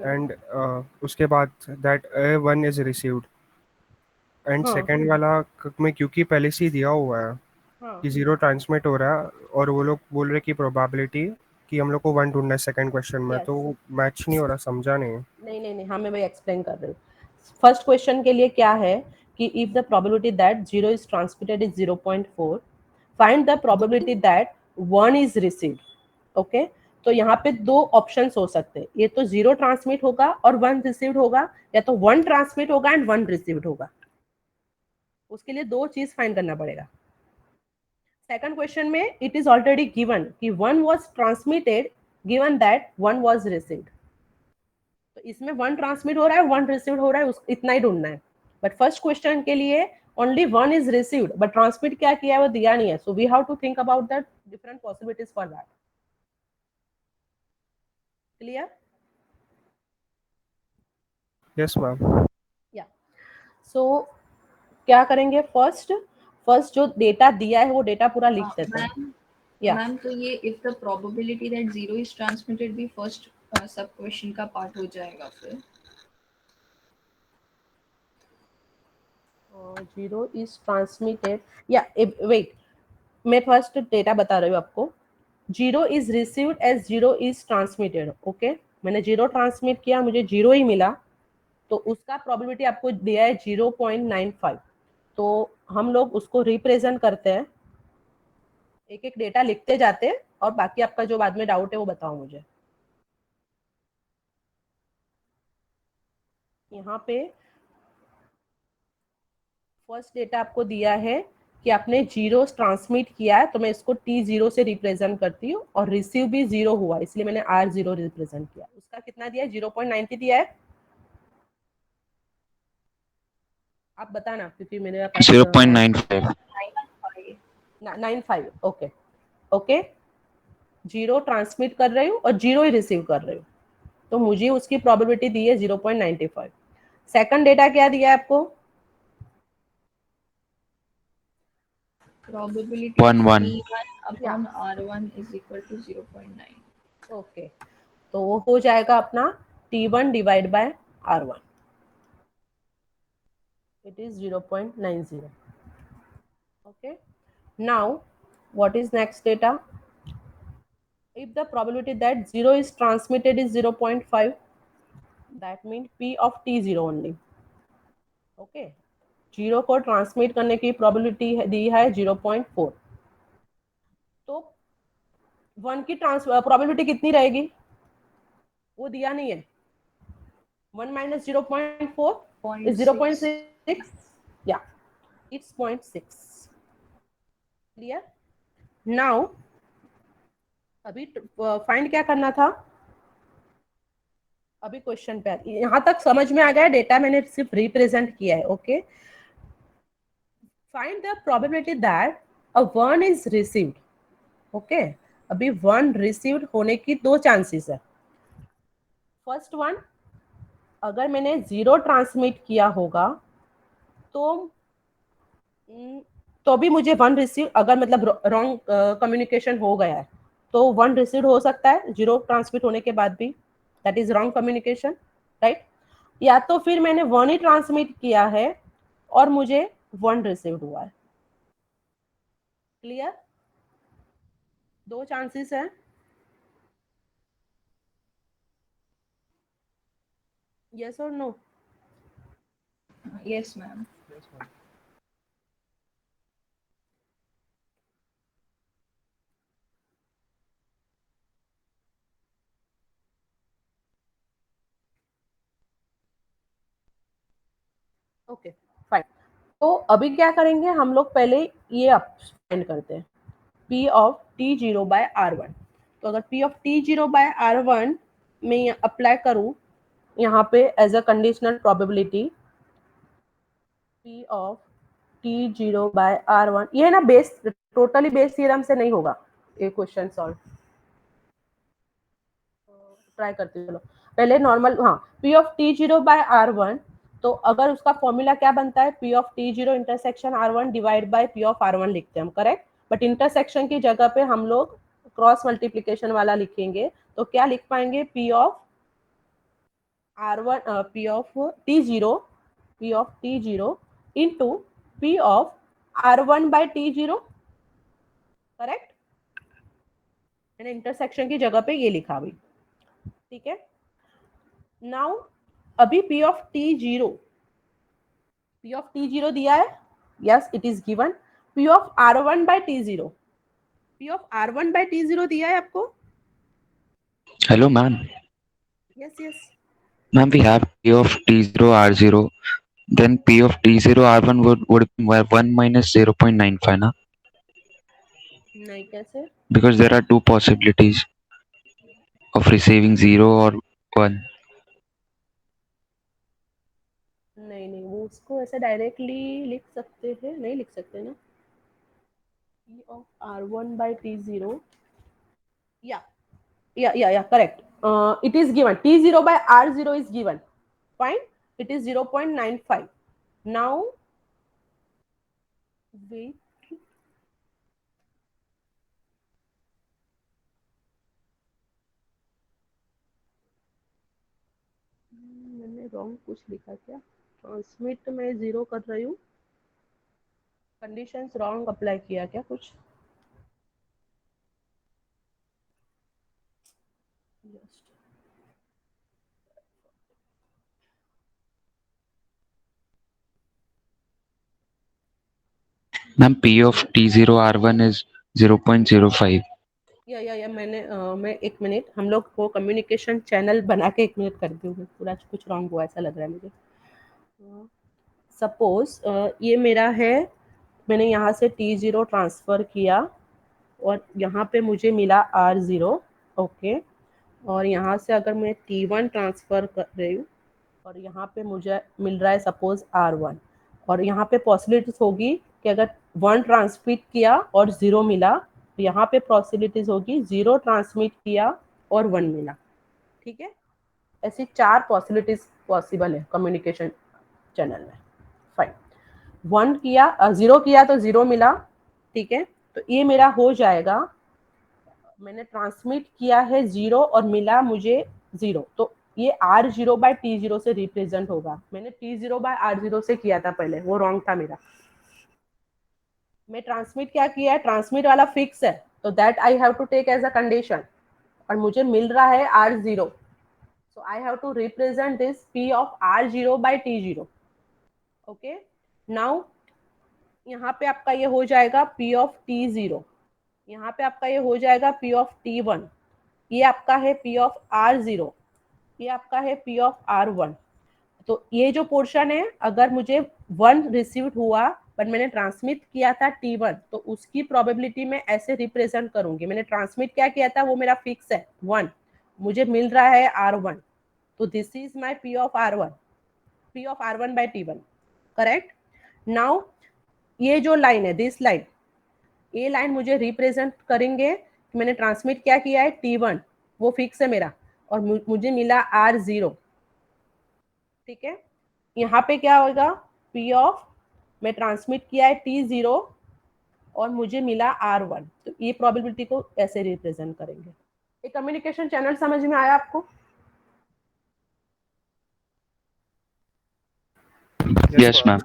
and उसके बाद that A1 is received and हाँ सेकंड वाला में क्योंकि पहले से ही दिया हुआ है हाँ कि जीरो ट्रांसमिट हो रहा है, और वो लोग बोल रहे कि प्रोबेबिलिटी कि हम लोग को 1 ढूंढना है सेकंड क्वेश्चन में, यस तो मैच नहीं हो रहा, समझा नहीं। नहीं हाँ मैं वही एक्सप्लेन कर रही हूँ। फर्स्ट क्वेश्चन के लिए क्या है कि if the probability that zero is transmitted is 0.4, find the probability that 1 is received. Okay, तो यहाँ पे दो ऑप्शंस हो सकते हैं, ये तो जीरो ट्रांसमिट होगा और 1 रिसीव्ड होगा, या तो 1 ट्रांसमिट होगा एंड 1 रिसीव्ड होगा। उसके लिए दो चीज फाइंड करना पड़ेगा। सेकंड क्वेश्चन में इट इज ऑलरेडी गिवन कि 1 was transmitted given that 1 was received, तो इसमें 1 ट्रांसमिट हो रहा है 1 रिसीव्ड हो रहा है, इतना ही ढूंढना है। बट फर्स्ट क्वेश्चन के लिए only 1 is received but transmit क्या किया है वो दिया नहीं है, so we have to think about that different possibilities for that. Clear? Yes ma'am. Yeah so क्या करेंगे, फर्स्ट जो डेटा दिया है वो डेटा पूरा लिख देते हैं। मैम या मैम तो ये if the probability that zero is transmitted भी फर्स्ट सब क्वेश्चन का पार्ट हो जाएगा फिर। जीरो इज ट्रांसमिटेड, या वेट, मैं फर्स्ट डेटा बता रही हूँ आपको। Zero is received as zero is transmitted. Okay, मैंने जीरो ट्रांसमिट किया, मुझे जीरो ही मिला, तो उसका प्रोबेबिलिटी आपको दिया है 0.95। तो हम लोग उसको रिप्रेजेंट करते हैं, एक एक डेटा लिखते जाते हैं, और बाकी आपका जो बाद में डाउट है वो बताओ मुझे। यहाँ पे फर्स्ट डेटा आपको दिया है कि आपने जीरो ट्रांसमिट किया है, तो मैं इसको T0 से रिप्रेजेंट करती हूँ, और रिसीव भी जीरो हुआ इसलिए मैंने R0 रिप्रेजेंट किया। उसका कितना दिया है? 0.90 दिया है। आप बताना क्योंकि मेरे पास 0.95। 95। ओके ओके, जीरो ट्रांसमिट कर रही हूँ और जीरो ही रिसीव कर रही हूँ, तो मुझे उसकी प्रोबेबिलिटी दी है 0.95। सेकंड डेटा क्या दिया है आपको? Probability 1 P1 upon R1 is equal to 0.9. Okay, तो वो हो जाएगा अपना T1 divide by R1, it is 0.90. Okay, now what is next data? If the probability that 0 is transmitted is 0.5, that means P of T0 only. Okay, 0 को transmit करने की probability दी है 0.4, तो 1 की प्रोबेबिलिटी कितनी रहेगी वो दिया नहीं है। 1 minus 0.4 is 0.6. Yeah, it's 0.6. Clear? Now अभी फाइंड क्या करना था? अभी क्वेश्चन पे यहाँ तक समझ में आ गया, डेटा मैंने सिर्फ रिप्रेजेंट किया है। Okay, find the probability that a 1 is received. Okay, अभी 1 रिसीव्ड होने की दो चांसेस है। फर्स्ट वन, अगर मैंने 0 ट्रांसमिट किया होगा तो तो भी मुझे 1 रिसीव, अगर मतलब रॉन्ग कम्युनिकेशन हो गया है तो 1 रिसीव हो सकता है 0 ट्रांसमिट होने के बाद भी, that is wrong communication, right? या तो फिर मैंने 1 ही ट्रांसमिट किया है और मुझे 1 रिसीव हुआ है। क्लियर? दो चांसेस है। यस और no? Yes, ma'am. Okay fine, तो अभी क्या करेंगे हम लोग, पहले ये फाइंड करते हैं P of T0 by R1। तो अगर P of T0 by R1 में अप्लाई करूं यहाँ पे as a conditional probability, P of T0 by R1, ये है ना बेस, टोटली बेस थ्योरम से नहीं होगा ये क्वेश्चन सॉल्व। ट्राई करते हैं, चलो पहले नॉर्मल। हाँ, P of T0 by R1 तो अगर उसका फॉर्मूला क्या बनता है, P of T0 intersection R1 divide by P of R1 लिखते हैं हम, करेक्ट। बट इंटरसेक्शन की जगह पे हम लोग क्रॉस मल्टीप्लीकेशन वाला लिखेंगे, तो क्या लिख पाएंगे, P of R1 P of T0 into P of R1 by T0, correct. मैंने इंटरसेक्शन की जगह पे ये लिखा भाई, ठीक है। नाउ अभी P ऑफ T0 दिया है, yes it is given. P of R1 by T0 दिया है आपको, Hello, ma'am. Yes yes. Ma'am, we have P of T0 R0. Then P of T0 R1 would be 1 minus 0.95, na? नहीं, कैसे? Because there are two possibilities of receiving 0 or 1. नहीं नहीं, वो उसको ऐसे डायरेक्टली लिख सकते हैं, नहीं लिख सकते ना। P of R1 by T0, yeah, correct. It is given, T0 by R0 is given, fine, it is 0.95. Now wait, मैंने रॉन्ग कुछ लिखा क्या, ट्रांसमिट में 0 कर रही हूँ, कंडीशंस रॉन्ग अप्लाई किया क्या कुछ, Just- Ma'am, P of T0 R1 is 0.05. या मैं 1 मिनट, हम लोग को कम्युनिकेशन चैनल बना के 1 मिनट करती हूँ, पूरा कुछ रॉन्ग हुआ ऐसा लग रहा है मुझे। सपोज ये मेरा है, मैंने यहाँ से T0 ट्रांसफ़र किया और यहाँ पे मुझे मिला R0, ओके। और यहाँ से अगर मैं T1 ट्रांसफ़र कर रही हूँ और यहाँ पे मुझे मिल रहा है सपोज R1, और यहाँ पे पॉसिबिलिटीज होगी कि अगर 1 ट्रांसमिट किया और 0 मिला, तो यहाँ पे पॉसिबिलिटीज होगी 0 ट्रांसमिट किया और 1 मिला, ठीक है। ऐसी 4 पॉसिबिलिटीज पॉसिबल है कम्युनिकेशन चैनल में, फाइन। 0 किया तो 0 मिला, ठीक है। तो ये मेरा हो जाएगा, मैंने ट्रांसमिट किया है 0 और मिला मुझे 0, तो ये R0 बाय T0 से रिप्रेजेंट होगा। मैंने T0 बाय R0 से किया था पहले, वो रॉन्ग था मेरा। मैं ट्रांसमिट क्या किया है, ट्रांसमिट वाला फिक्स है, तो that I have to take as a condition, और मुझे मिल रहा है R0, so I have to represent this P of R0 by T0, okay। now यहाँ पे आपका ये हो जाएगा P of T0, यहाँ पे आपका ये हो जाएगा P of T1, ये आपका है P of R0, ये आपका है P of R1। तो ये जो पोर्शन है, अगर मुझे 1 रिसीव्ड हुआ बट मैंने ट्रांसमिट किया था T1, तो उसकी प्रोबेबिलिटी मैं ऐसे रिप्रेजेंट करूंगी। मैंने ट्रांसमिट क्या किया था, वो मेरा फिक्स है 1, मुझे मिल रहा है R1, तो this is my P of R1 by T1, correct. Now ये जो लाइन है, दिस लाइन, ये लाइन मुझे रिप्रेजेंट करेंगे कि मैंने ट्रांसमिट क्या किया है T1, वो फिक्स है मेरा, और मुझे मिला R0, ठीक है। यहाँ पे क्या होगा, P ऑफ, मैं ट्रांसमिट किया है T0 और मुझे मिला R1, तो ये प्रोबेबिलिटी को ऐसे रिप्रेजेंट करेंगे। ये कम्युनिकेशन चैनल समझ में आया आपको? Yes, ma'am.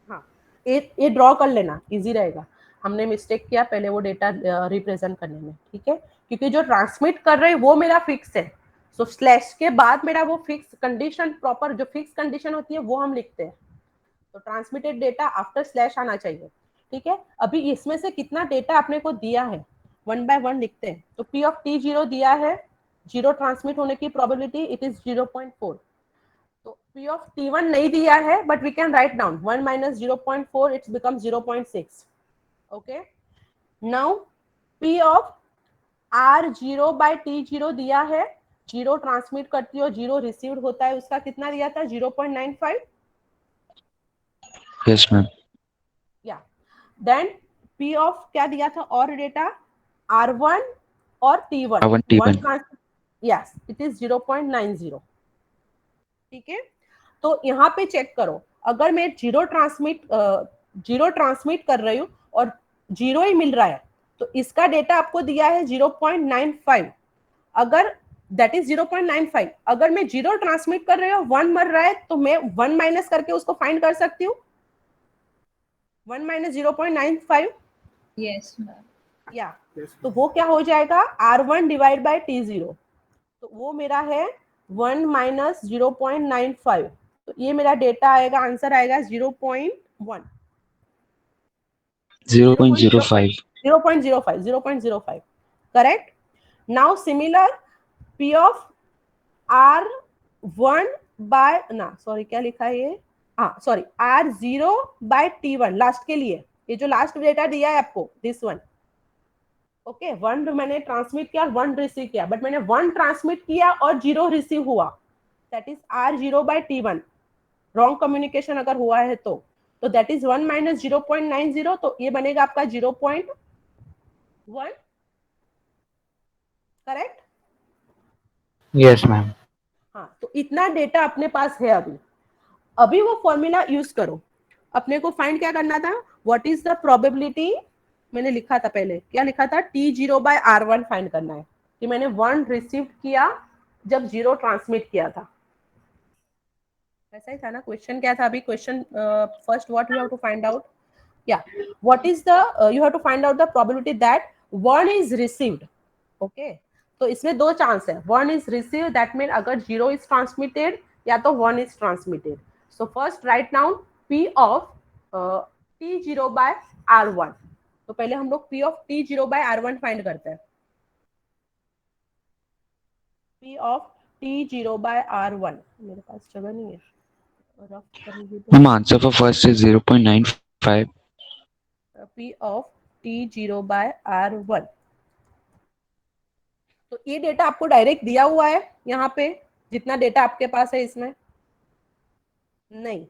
हाँ, ये ड्रॉ कर लेना, इजी रहेगा। हमने मिस्टेक किया पहले वो डेटा रिप्रेजेंट करने में, ठीक है, क्योंकि जो ट्रांसमिट कर रहे हैं वो मेरा फिक्स है, सो स्लैश के बाद मेरा वो फिक्स कंडीशन, प्रॉपर जो फिक्स कंडीशन होती है वो हम लिखते हैं, तो ट्रांसमिटेड डेटा आफ्टर स्लैश आना चाहिए, ठीक है। अभी इसमें से कितना डेटा आपने को दिया है, 1 बाय 1 लिखते हैं। तो P ऑफ T0 दिया है, 0 ट्रांसमिट होने की प्रोबेबिलिटी इट इज 0.4, तो P ऑफ T1 नहीं दिया है, but we can write down 1 minus 0.4, it's become 0.6, okay. Now P of R0 by T0 दिया है, 0 ट्रांसमिट करती हो 0 रिसीव्ड होता है, उसका कितना दिया था, 0.95, Yes, ma'am. या देन P ऑफ क्या दिया था और डेटा, R1 और T1, R1 T1. Yes it is 0.90, ठीक है। तो यहाँ पे चेक करो, अगर मैं जीरो ट्रांसमिट कर रही हूँ और जीरो ही मिल रहा है, तो इसका डेटा आपको दिया है 0.95, अगर दैट इज 0.95, अगर मैं जीरो ट्रांसमिट कर रही हूँ 1 मर रहा है, तो मैं 1 माइनस करके उसको फाइंड कर सकती हूँ, 1 माइनस 0.95, यस मैम। या Yes, तो वो क्या हो जाएगा, R1 डिवाइड बाय T0, तो वो मेरा है 1 माइनस 0.95, तो ये मेरा डेटा आएगा, आंसर आएगा 0.1, 0.05. 0.05, करेक्ट. Now similar P of R1 by ना सॉरी क्या लिखा है ये, हाँ sorry R0 by T1 last के लिए, ये जो लास्ट डेटा दिया है आपको दिस वन, ओके. 1 मैंने ट्रांसमिट किया, 1 रिसीव किया, बट मैंने 1 ट्रांसमिट किया और 0 रिसीव हुआ, that is R0 by T1. Wrong communication अगर हुआ है तो दैट इज 1 माइनस 0.90, तो ये बनेगा आपका 0.1, करेक्ट. Yes, ma'am. हाँ, तो इतना डेटा अपने पास है अभी. अभी वो फॉर्मूला यूज करो, अपने को फाइंड क्या करना था, व्हाट इज द प्रोबेबिलिटी, मैंने लिखा था पहले, क्या लिखा था, T0 बाय R1 फाइंड करना है, कि मैंने 1 रिसीव किया जब 0 ट्रांसमिट किया था. ऐसा ही था ना क्वेश्चन, क्या था अभी question, first what you have to find out, या what is the, you have to find out the probability that 1 is received, okay. तो इसमें दो चांस है, 1 इज रिसीव, दैट मीन अगर 0 इज ट्रांसमिटेड या तो 1 is transmitted. So first write down P of T0 by R1, तो पहले हम लोग P of T0 by R1 find करते हैं. P of T0 by R1, मेरे पास जगह नहीं है, रफ करेंगे तो Ma'am, answer for first is 0.95. P of T0 by R1, तो ये डेटा आपको डायरेक्ट दिया हुआ है यहाँ पे, जितना डेटा आपके पास है इसमें नहीं,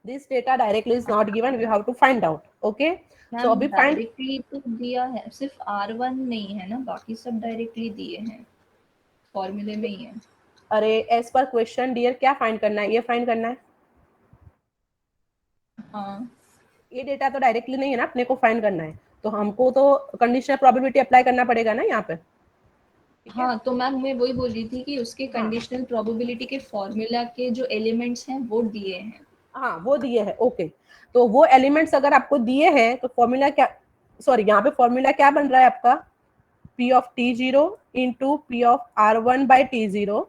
this data directly is not given, we have to find out, okay. So ma'am अभी फाइंड, डायरेक्टली तो दिया है, सिर्फ R1 नहीं है ना, बाकी सब डायरेक्टली दिए हैं, फॉर्मूले में ही है. अरे एज पर क्वेश्चन डियर क्या फाइंड करना है, ये फाइंड करना है, हाँ ये डेटा तो डायरेक्टली नहीं है ना, अपने को फाइंड करना है, तो हमको तो कंडीशनल प्रोबेबिलिटी अप्लाई करना पड़ेगा ना यहाँ पे, ठीक है. हाँ, तो मैम मैं वही बोल रही थी कि उसके हाँ कंडीशनल प्रोबेबिलिटी के फॉर्मूला के जो एलिमेंट्स हैं वो दिए हैं. हाँ वो दिए है, ओके. तो वो एलिमेंट्स अगर आपको दिए हैं तो फॉर्मूला क्या, सॉरी यहाँ पे फॉर्मूला क्या बन रहा है आपका, P of T0 into P of R1 by T0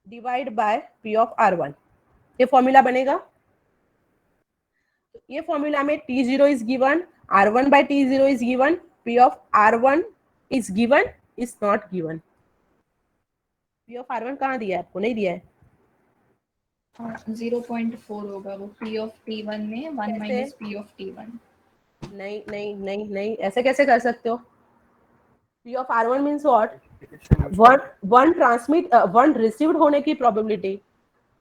divide by P of R1, ये फॉर्मूला बनेगा. तो ये फॉर्मूला में T0 is given, R1 by T0 is given, P of R1 is given, is not given. P of R1 कहाँ दिया है आपको, नहीं दिया है. 0.4 होगा वो P ऑफ T1 में, 1 कैसे? Minus P of T1. नहीं नहीं नहीं नहीं, ऐसे कैसे कर सकते हो, P of R1 means what, one transmit, 1 received होने की प्रोबेबिलिटी,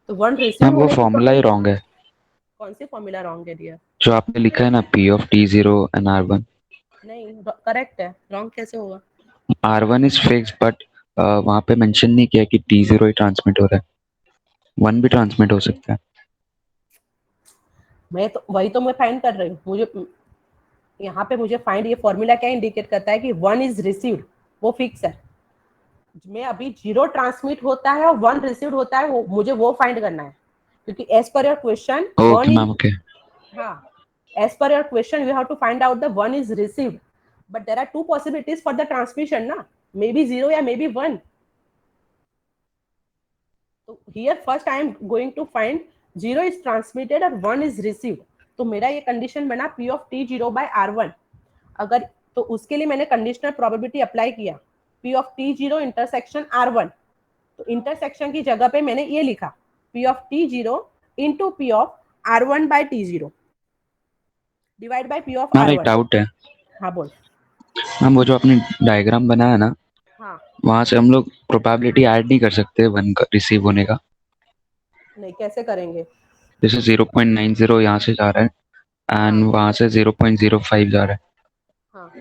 तो 1 रिसीव मैम वो होने की फॉर्मूला ही probability- रॉन्ग है, कौन सी फॉर्मूला रॉन्ग है डियर, जो आपने लिखा है ना P of T0 and R1. नहीं करेक्ट है, रॉन्ग कैसे होगा. R1 is fixed, but वहाँ पे मेंशन नहीं किया कि T0 ही ट्रांसमिट हो रहा है, 1 भी ट्रांसमिट हो सकता है. मैं तो वही तो मैं फाइंड कर रही हूँ, मुझे यहाँ पे मुझे फाइंड, ये फॉर्मूला क्या इंडिकेट करता है कि 1 इज रिसीव्ड, वो फिक्स है. मैं अभी 0 ट्रांसमिट होता है और 1 रिसीव्ड होता है, मुझे वो फाइंड करना है, क्योंकि as per your question okay 1 ma'am, is, okay. हाँ, as per your question you have to find out the 1 is received, but there are two possibilities for the transmission na, maybe 0 या maybe 1. so here first I am going to find 0 is transmitted और 1 is received, तो मेरा ये condition बना P of T0 by R1. अगर तो उसके लिए मैंने कंडीशनल प्रोबेबिलिटी अप्लाई किया, P of T0 intersection R1, तो इंटरसेक्शन की जगह पे मैंने ये लिखा P of T0 into P of R1 by T0 divide by P of ma'am एक R1. डाउट है, हाँ बोल. मैम वो जो आपने डायग्राम बनाया ना, हाँ वहाँ से हम लोग प्रोबेबिलिटी ऐड नहीं कर सकते 1 का रिसीव होने का, नहीं कैसे करेंगे, जैसे 0.90 यहाँ से जा रहा है एंड हाँ वहाँ से 0.05 जा रहा है. हाँ,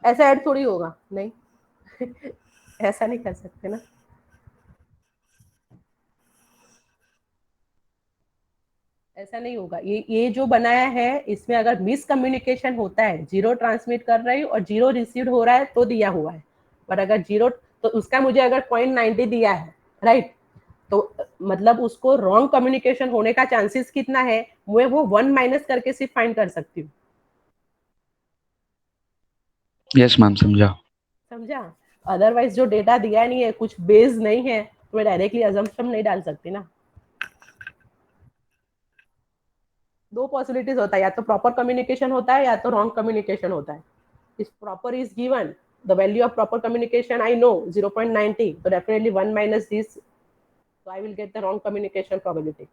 ऐसा ऐड थोड़ी होगा, नहीं ऐसा नहीं कर सकते ना. ऐसा नहीं होगा। ये जो बनाया है इसमें अगर मिसकम्युनिकेशन होता है, 0 ट्रांसमिट कर रही और 0 रिसीव हो रहा है तो दिया हुआ है, पर अगर 0 तो उसका मुझे अगर 0.90 दिया है, राइट, तो मतलब उसको रॉन्ग कम्युनिकेशन होने का चांसेस कितना है, मैं वो 1 माइनस करके सिर्फ फाइंड कर सकती हूँ। यस मैम, समझा। समझा? अदरवाइज जो डेटा दिया नहीं है, कुछ बेस नहीं है, तो मैं डायरेक्टली अजम्पशन नहीं डाल सकती ना। दो पॉसिबिलिटीज होता है, या तो प्रॉपर कम्युनिकेशन होता है या तो रॉन्ग कम्युनिकेशन होता है। If proper is given, the value of proper communication I know 0.90, तो definitely 1 minus this, so I will get the wrong communication probability.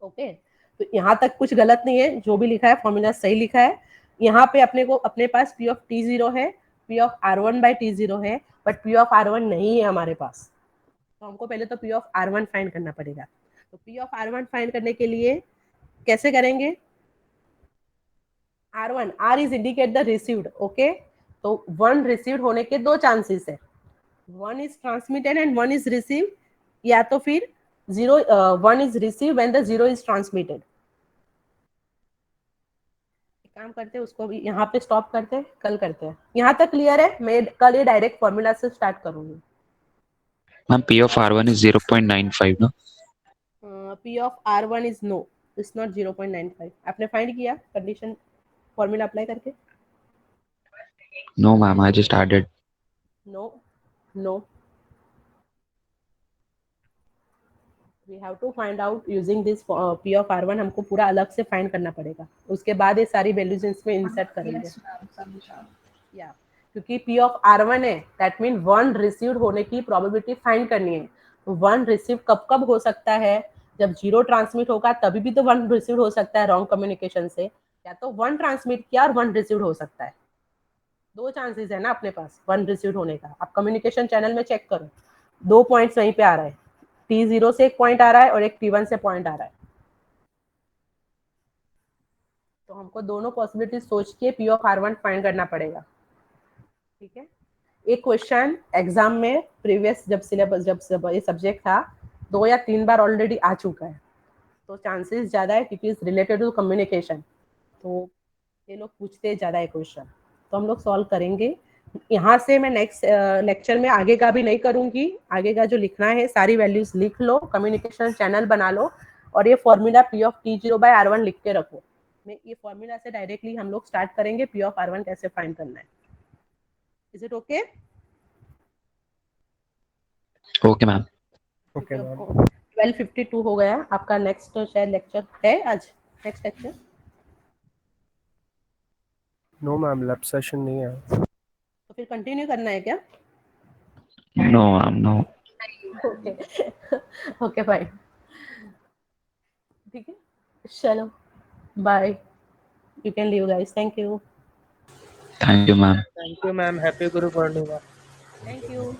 Okay, तो यहाँ तक कुछ गलत नहीं है, जो भी लिखा है फॉर्मूला सही लिखा है। यहाँ पे अपने को अपने पास P of T0 है, P of R1 by T0 है, बट P of R1 नहीं है हमारे पास, तो हमको पहले तो P of R1 फाइंड करना पड़ेगा। तो P of R1 फाइंड करने के लिए कैसे करेंगे? R1, R is indicate the received, okay, तो 1 रिसीव्ड होने के दो चांसेस है, 1 is transmitted and 1 is received, या तो फिर 1 is received when the 0 is transmitted। काम करते हैं, उसको भी यहाँ पे स्टॉप करते हैं, कल करते हैं। यहाँ तक क्लियर है? मैं कल ये डायरेक्ट फॉर्मूला से स्टार्ट करूंगी। Ma'am P of R1 is 0.95 ना? P of R1 is no, it's not 0.95। आपने फाइंड किया कंडीशन फॉर्मूला अप्लाई करके? No ma'am, I just added. No no, we have to find out using this P of R1, हमको पूरा अलग से find करना पड़ेगा, उसके बाद ये सारी वैल्यूज इसमें इंसर्ट करेंगे। यस मैम, समझा। या क्योंकि P of R1 है, दैट मीन 1 रिसीव्ड होने की प्रोबेबिलिटी फाइंड करनी है। 1 रिसीव कब कब हो सकता है? जब 0 ट्रांसमिट होगा तभी भी तो 1 रिसीव हो सकता है रॉन्ग कम्युनिकेशन से, या तो 1 ट्रांसमिट किया और 1 रिसीव हो सकता है। दो चांसेस है ना अपने पास 1 रिसीव होने का। आप कम्युनिकेशन चैनल में चेक करो, 2 पॉइंट्स वहीं पे आ रहा है, T0 से एक पॉइंट आ रहा है और एक T1 से पॉइंट आ रहा है, तो हमको दोनों पॉसिबिलिटी सोच के P of R1 फाइंड करना पड़ेगा। ठीक है, एक क्वेश्चन एग्जाम में प्रीवियस जब सिलेबस जब ये सब्जेक्ट था 2 या 3 बार ऑलरेडी आ चुका है, तो चांसेस ज़्यादा है क्योंकि इज रिलेटेड टू कम्युनिकेशन, तो ये लोग पूछते ज़्यादा है क्वेश्चन, तो हम लोग सॉल्व करेंगे। यहाँ से मैं नेक्स्ट लेक्चर में आगे का भी नहीं करूँगी, आगे का जो लिखना है सारी वैल्यूज लिख लो, कम्युनिकेशन चैनल बना लो, और ये formula P of T0 by R1 लिख के रखो। मैं ये फॉर्मूला से डायरेक्टली हम लोग स्टार्ट करेंगे P of R1 कैसे फाइंड करना है। Is it okay? Okay ma'am. Okay ma'am. 12:52 हो गया, आपका नेक्स्ट शायद लेक्चर है आज, next lecture? No ma'am, lab session नहीं है। तो फिर कंटिन्यू करना है क्या? No ma'am, no. Okay okay fine, ठीक है, चलो bye, you can leave guys, thank you. Thank you ma'am. Thank you ma'am, happy Guru Purnima. Thank you.